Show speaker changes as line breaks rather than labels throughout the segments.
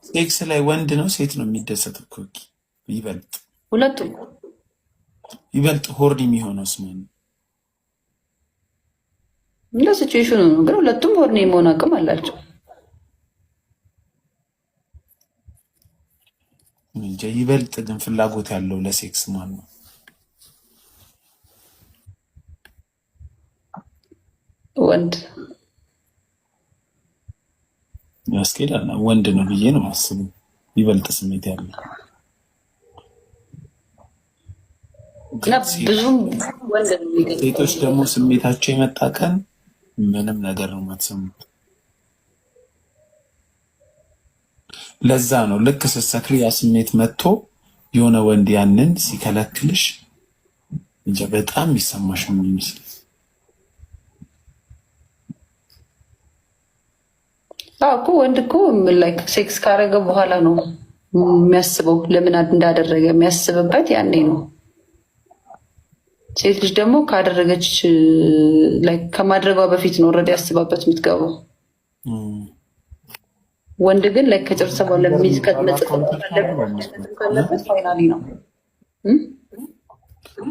ሴክስ ላይ ወንድ ነው ሴት ነው የሚደሰት እኮ ይበልጥ
ሁለቱም
ይበልጥ ሆርድ የሚሆነው ስማን
እንደ ሲቹዌሽኑ ነው። ግን ሁለቱም ሆርድ የመሆን አቅም አላቸው።
እንጂ ይበልጥ ግን ፍላጎት ያለው ለሴክስ ማን ነው?
ወንድ
ያስኬዳል። ወንድ ነው ብዬ ነው የማስበው። ይበልጥ ስሜት ያለው
ብዙም ወንድ ነው።
ሴቶች ደግሞ ስሜታቸው የመጣ ቀን ምንም ነገር ነው የማትሰሙት። ለዛ ነው ልክ ስትሰክሪ ያ ስሜት መጥቶ የሆነ ወንድ ያንን ሲከለክልሽ እንጂ በጣም ይሰማሽ ነው የሚመስል።
እኮ ወንድ እኮ ላይክ ሴክስ ካረገ በኋላ ነው የሚያስበው፣ ለምን እንዳደረገ የሚያስብበት ያኔ ነው። ሴት ልጅ ደግሞ ካደረገች ላይክ ከማድረጓ በፊት ነው ኦልሬዲ ያስባበት የምትገባው። ወንድ ግን ላይክ ከጨርሰ በኋላ ካለበት ፋይናሊ ነው።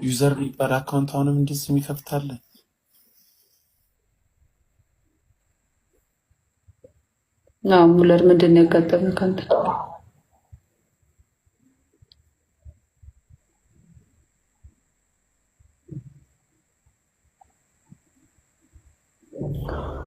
ዩዘር የሚባል አካውንት አሁንም እንደዚህ የሚከፍታለን።
ሙለር ምንድን ነው ያጋጠመው ካንተ?